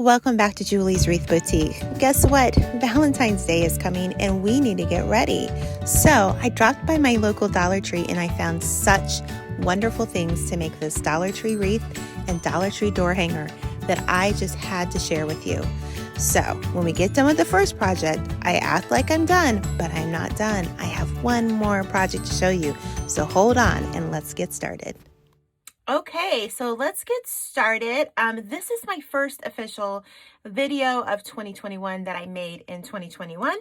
Welcome back to Julie's Wreath Boutique. Guess what? Valentine's Day is coming and we need to get ready. So I dropped by my local Dollar Tree and I found such wonderful things to make this Dollar Tree wreath and Dollar Tree door hanger that I just had to share with you. So when we get done with the first project, I act like I'm done, but I'm not done. I have one more project to show you. So hold on and let's get started. Okay, so let's get started. This is my first official video of 2021 that I made in 2021.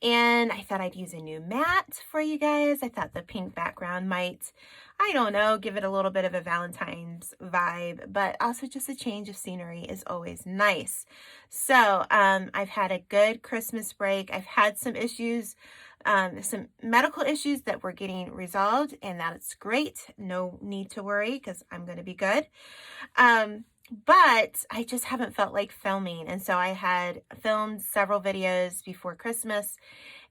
And I thought I'd use a new mat for you guys. I thought the pink background might, I don't know, give it a little bit of a Valentine's vibe, but also just a change of scenery is always nice. So I've had a good Christmas break. I've had some issues, some medical issues that were getting resolved, and that's great. No need to worry because I'm going to be good. But I just haven't felt like filming. And so I had filmed several videos before Christmas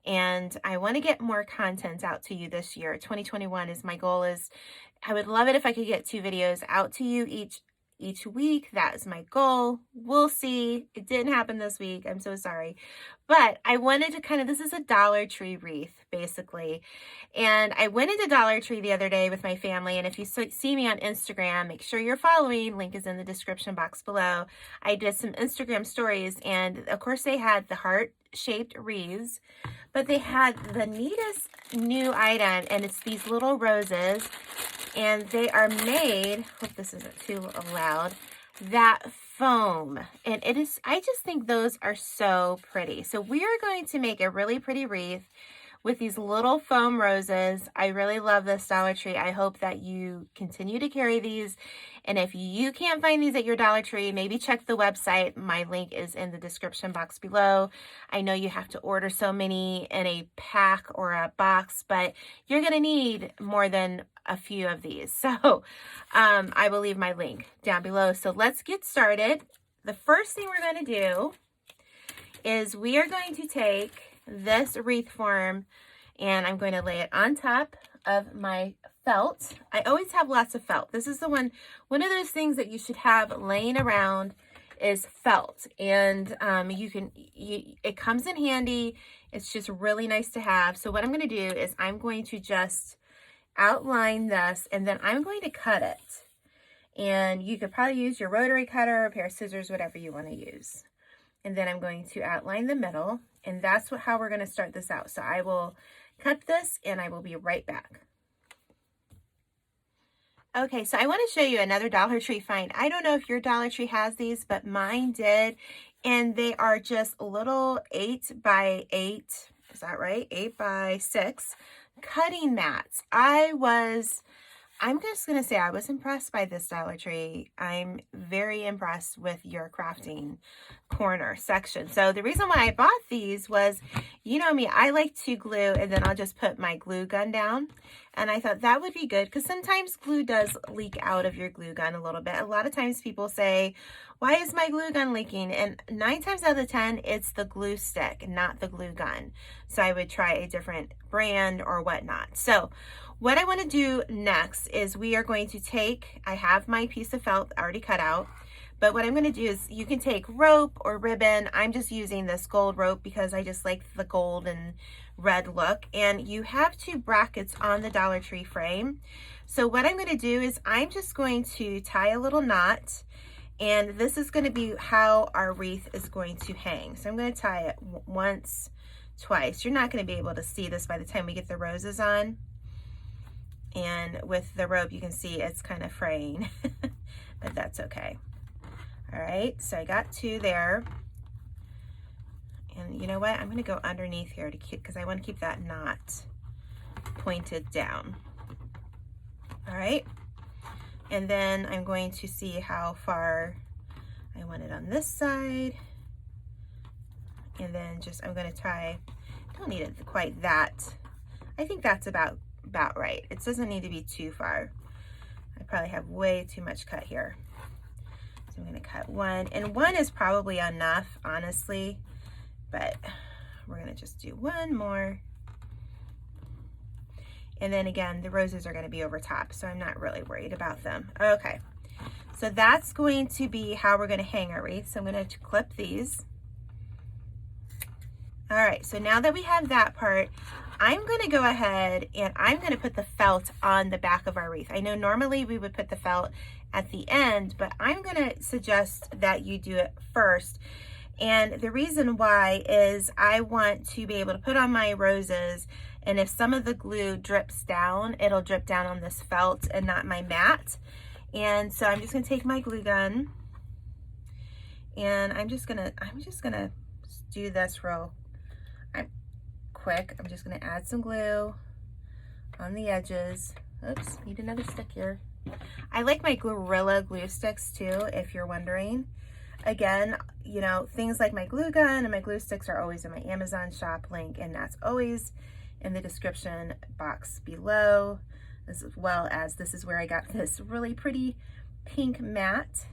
and I want to get more content out to you this year. 2021 is my goal. I would love it if I could get 2 videos out to you each week. That is my goal. We'll see. It didn't happen this week. I'm so sorry. But I wanted to this is a Dollar Tree wreath, basically. And I went into Dollar Tree the other day with my family. And if you see me on Instagram, make sure you're following. Link is in the description box below. I did some Instagram stories. And of course, they had the heart-shaped wreaths. But they had the neatest new item. And it's these little roses. And they are made, hope this isn't too loud, that foam. And it is, I just think those are so pretty. So we are going to make a really pretty wreath with these little foam roses. I really love this Dollar Tree. I hope that you continue to carry these. And if you can't find these at your Dollar Tree, maybe check the website. My link is in the description box below. I know you have to order so many in a pack or a box, but you're going to need more than a few of these. So I will leave my link down below. So let's get started. The first thing we're going to do is we are going to take this wreath form and I'm going to lay it on top of my felt. I always have lots of felt. This is the one of those things that you should have laying around is felt. And it comes in handy. It's just really nice to have. So what I'm going to do is I'm going to just outline this and then I'm going to cut it. And you could probably use your rotary cutter, a pair of scissors, whatever you want to use. And then I'm going to outline the middle, and that's how we're going to start this out. So I will cut this and I will be right back. Okay, so I want to show you another Dollar Tree find. I don't know if your Dollar Tree has these, but mine did. And they are just little 8 by 8, is that right? 8 by 6 cutting mats. I'm just going to say I was impressed by this Dollar Tree. I'm very impressed with your crafting corner section. So the reason why I bought these was, you know me, I like to glue and then I'll just put my glue gun down. And I thought that would be good because sometimes glue does leak out of your glue gun a little bit. A lot of times people say, why is my glue gun leaking? And 9 times out of 10, it's the glue stick, not the glue gun. So I would try a different brand or whatnot. So what I want to do next is we are going to take, I have my piece of felt already cut out, but what I'm going to do is you can take rope or ribbon. I'm just using this gold rope because I just like the gold and red look. And you have 2 brackets on the Dollar Tree frame. So what I'm going to do is I'm just going to tie a little knot. And this is going to be how our wreath is going to hang. So I'm going to tie it once, twice. You're not going to be able to see this by the time we get the roses on. And with the rope, you can see it's kind of fraying, but that's okay. All right, so I got 2 there. And you know what? I'm going to go underneath here because I want to keep that knot pointed down. All right. And then I'm going to see how far I want it on this side. And then I'm going to tie, don't need it quite that. I think that's about right. It doesn't need to be too far. I probably have way too much cut here. So I'm going to cut 1. And 1 is probably enough, honestly. But we're going to just do 1 more. And then again, the roses are going to be over top, so I'm not really worried about them. Okay. So that's going to be how we're going to hang our wreath. So I'm going to clip these. All right, so now that we have that part, I'm going to go ahead and I'm going to put the felt on the back of our wreath. I know normally we would put the felt at the end, but I'm going to suggest that you do it first. And the reason why is I want to be able to put on my roses, and if some of the glue drips down, it'll drip down on this felt and not my mat. And so I'm just going to take my glue gun, and I'm just gonna do this real quick. I'm just going to add some glue on the edges. Oops, need another stick here. I like my Gorilla glue sticks too, if you're wondering. Again, you know, things like my glue gun and my glue sticks are always in my Amazon shop link, and that's always in the description box below, as well as this is where I got this really pretty pink mat.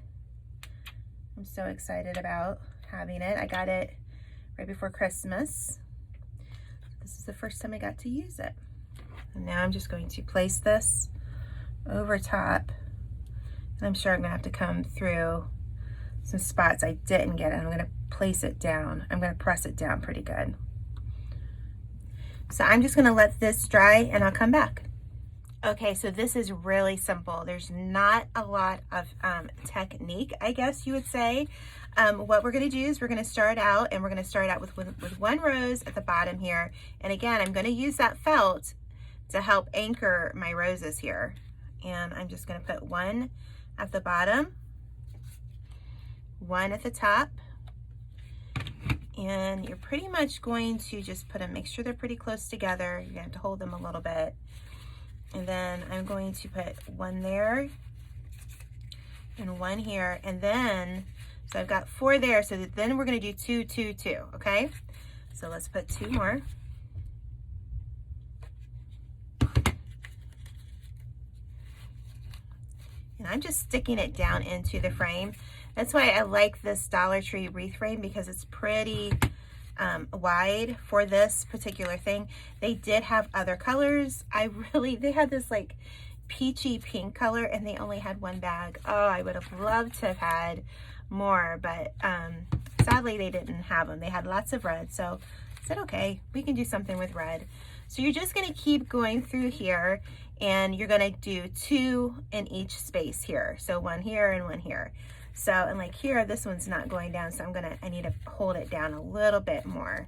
I'm so excited about having it. I got it right before Christmas. This is the first time I got to use it. And now I'm just going to place this over top, and I'm sure I'm gonna have to come through some spots I didn't get, and I'm gonna place it down. I'm gonna press it down pretty good. So I'm just gonna let this dry and I'll come back. Okay, so this is really simple. There's not a lot of technique, I guess you would say. What we're gonna do is we're gonna start out with one rose at the bottom here. And again, I'm gonna use that felt to help anchor my roses here. And I'm just gonna put one at the bottom, one at the top, and you're pretty much going to just put them, make sure they're pretty close together. You're gonna have to hold them a little bit. And then I'm going to put one there and one here, and then, so I've got 4 there, so then we're gonna do 2, 2, 2, okay? So let's put 2 more. And I'm just sticking it down into the frame. That's why I like this Dollar Tree wreath frame, because it's pretty wide for this particular thing. They did have other colors. They had this like peachy pink color, and they only had 1 bag. Oh, I would have loved to have had more, but sadly they didn't have them. They had lots of red, so I said, okay, we can do something with red. So you're just gonna keep going through here, and you're gonna do 2 in each space here. So 1 here and 1 here. So, and like here, this one's not going down, so I need to hold it down a little bit more.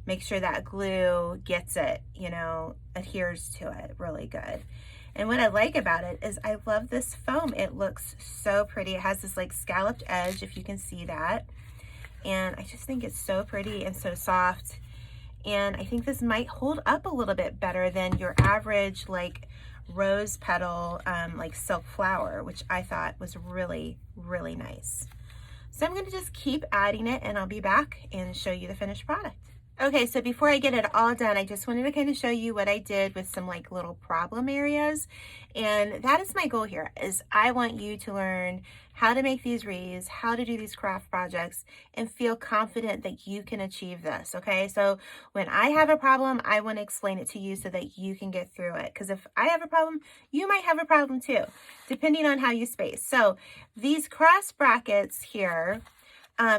Make sure that glue gets it, you know, adheres to it really good. And what I like about it is I love this foam. It looks so pretty. It has this like scalloped edge, if you can see that. And I just think it's so pretty and so soft. And I think this might hold up a little bit better than your average like rose petal like silk flower, which I thought was really, really nice. So I'm going to just keep adding it, and I'll be back and show you the finished product. Okay, so before I get it all done, I just wanted to kind of show you what I did with some like little problem areas. And that is my goal here, is I want you to learn how to make these wreaths, how to do these craft projects, and feel confident that you can achieve this, okay? So when I have a problem, I want to explain it to you so that you can get through it. Because if I have a problem, you might have a problem too, depending on how you space. So these cross brackets here,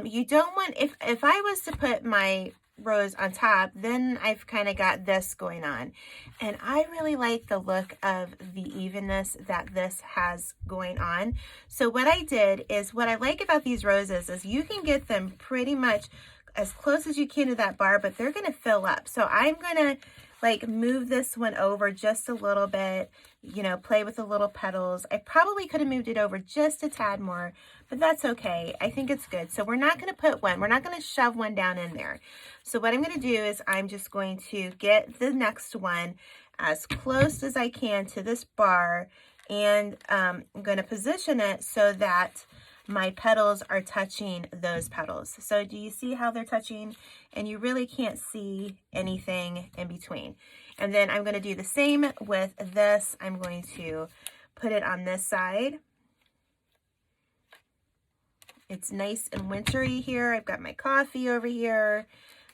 you don't want, if I was to put my rose on top, then I've kind of got this going on, and I really like the look of the evenness that this has going on. So what I did is, what I like about these roses is you can get them pretty much as close as you can to that bar, but they're going to fill up. So I'm going to like move this one over just a little bit, you know, play with the little petals. I probably could have moved it over just a tad more, but that's okay. I think it's good. So we're not going to put one, we're not going to shove one down in there. So what I'm going to do is I'm just going to get the next one as close as I can to this bar, and I'm going to position it so that my petals are touching those petals. So do you see how they're touching? And you really can't see anything in between. And then I'm going to do the same with this. I'm going to put it on this side. It's nice and wintry here. I've got my coffee over here.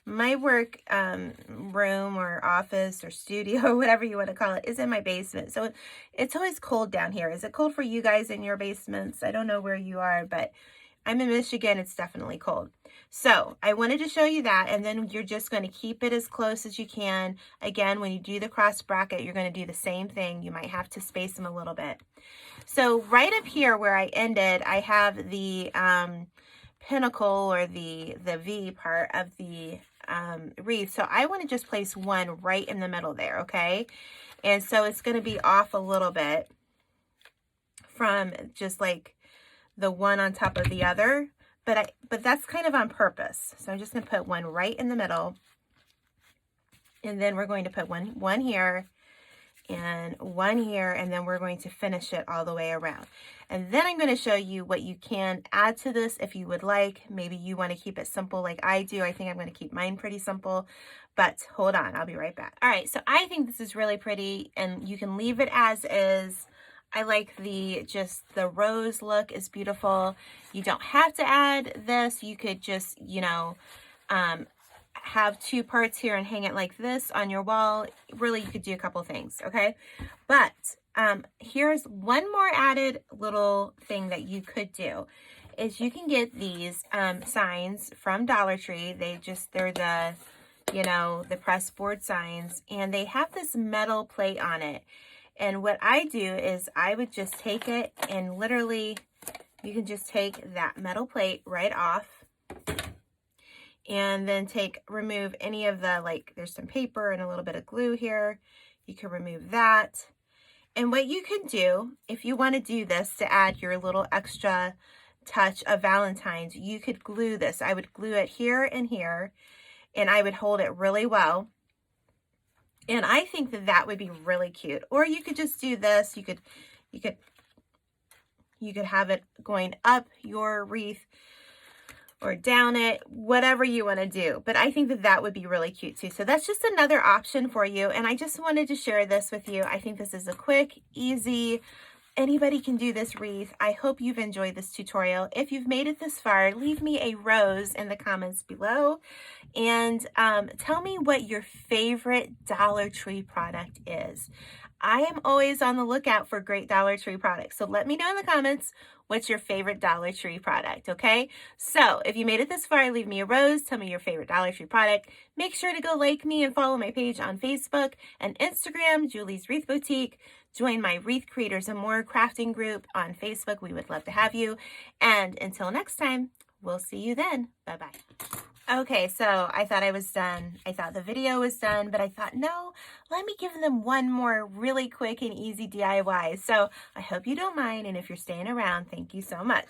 My work room or office or studio or whatever you want to call it is in my basement. So it's always cold down here. Is it cold for you guys in your basements? I don't know where you are, but I'm in Michigan. It's definitely cold. So I wanted to show you that, and then you're just going to keep it as close as you can. Again, when you do the cross bracket, you're going to do the same thing. You might have to space them a little bit. So right up here where I ended, I have the pinnacle or the V part of the wreath. So I want to just place one right in the middle there, okay? And so it's going to be off a little bit from just like the one on top of the other, but that's kind of on purpose. So I'm just going to put one right in the middle, and then we're going to put one here and one here, and then we're going to finish it all the way around. And then I'm going to show you what you can add to this if you would like. Maybe you want to keep it simple like I do. I think I'm going to keep mine pretty simple, but hold on, I'll be right back. All right, so I think this is really pretty, and you can leave it as is. I like the rose look is beautiful. You don't have to add this. You could just, you know, have two parts here and hang it like this on your wall. Really, you could do a couple things, okay? But here's one more added little thing that you could do is you can get these signs from Dollar Tree. They're the, you know, the press board signs, and they have this metal plate on it. And what I do is I would just take it and literally, you can just take that metal plate right off, and then remove any of the, like, there's some paper and a little bit of glue here. You can remove that. And what you can do, if you want to do this to add your little extra touch of Valentine's, you could glue this. I would glue it here and here, and I would hold it really well. And I think that that would be really cute. Or you could just do this. You could have it going up your wreath or down it, whatever you want to do. But I think that that would be really cute too. So that's just another option for you. And I just wanted to share this with you. I think this is a quick, easy, anybody can do this wreath. I hope you've enjoyed this tutorial. If you've made it this far, leave me a rose in the comments below. And tell me what your favorite Dollar Tree product is. I am always on the lookout for great Dollar Tree products. So let me know in the comments what's your favorite Dollar Tree product, okay? So if you made it this far, leave me a rose. Tell me your favorite Dollar Tree product. Make sure to go like me and follow my page on Facebook and Instagram, Julie's Wreath Boutique. Join my Wreath Creators and More crafting group on Facebook. We would love to have you. And until next time, we'll see you then. Bye-bye. Okay, so I thought I was done. I thought the video was done, but I thought, no, let me give them one more really quick and easy DIY. So I hope you don't mind, and if you're staying around, thank you so much.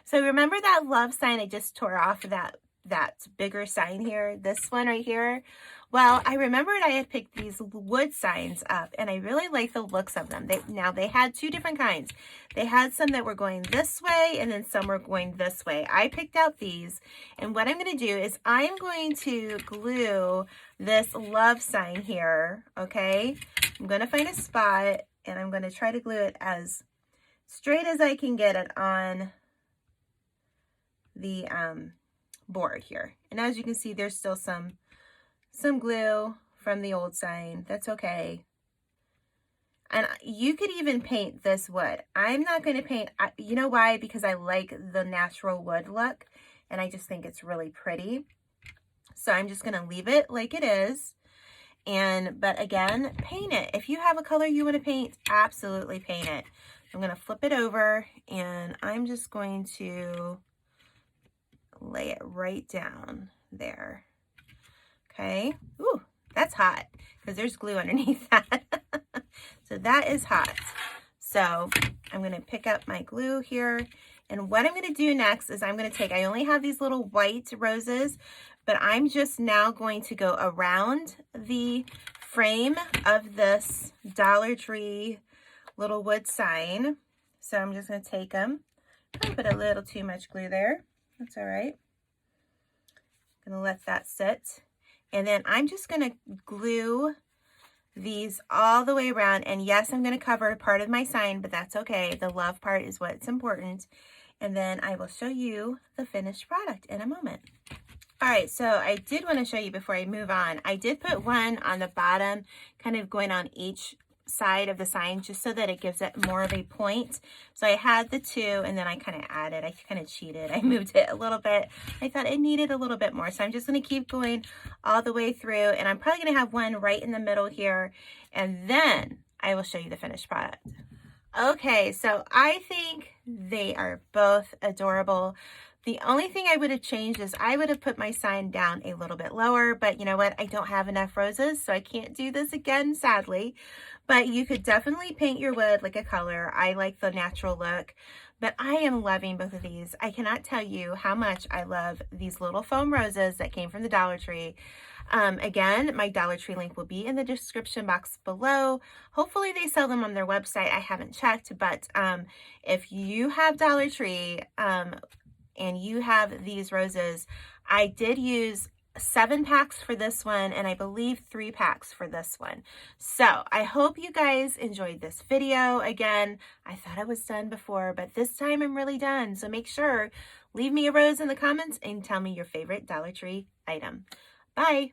So remember that love sign I just tore off, that bigger sign here, this one right here? Well, I remembered I had picked these wood signs up, and I really like the looks of them. Now, they had two different kinds. They had some that were going this way, and then some were going this way. I picked out these, and what I'm going to do is I'm going to glue this love sign here, okay? I'm going to find a spot, and I'm going to try to glue it as straight as I can get it on the board here. And as you can see, there's still some glue from the old sign. That's okay. And you could even paint this wood. I'm not going to paint, you know why? Because I like the natural wood look, and I just think it's really pretty. So I'm just going to leave it like it is. But again, paint it. If you have a color you want to paint, absolutely paint it. I'm going to flip it over, and I'm just going to lay it right down there. Okay. Ooh, that's hot because there's glue underneath that. So that is hot. So I'm going to pick up my glue here. And what I'm going to do next is I'm going to I only have these little white roses, but I'm just now going to go around the frame of this Dollar Tree little wood sign. So I'm just going to take them. I put a little too much glue there. That's all right. I'm going to let that sit. And then I'm just going to glue these all the way around. And yes, I'm going to cover part of my sign, but that's okay. The love part is what's important. And then I will show you the finished product in a moment. All right, so I did want to show you before I move on. I did put one on the bottom, kind of going on each side of the sign, just so that it gives it more of a point. So I had the two, and then I kind of added, I kind of cheated. I moved it a little bit. I thought it needed a little bit more. So I'm just going to keep going all the way through, and I'm probably going to have one right in the middle here, and then I will show you the finished product. Okay, so I think they are both adorable. The only thing I would have changed is I would have put my sign down a little bit lower, but you know what? I don't have enough roses, so I can't do this again, sadly. But you could definitely paint your wood like a color. I like the natural look, but I am loving both of these. I cannot tell you how much I love these little foam roses that came from the Dollar Tree. Again, my Dollar Tree link will be in the description box below. Hopefully they sell them on their website. I haven't checked, but if you have Dollar Tree, and you have these roses, I did use 7 packs for this one, and I believe 3 packs for this one. So I hope you guys enjoyed this video. Again, I thought I was done before, but this time I'm really done. So make sure, leave me a rose in the comments and tell me your favorite Dollar Tree item. Bye.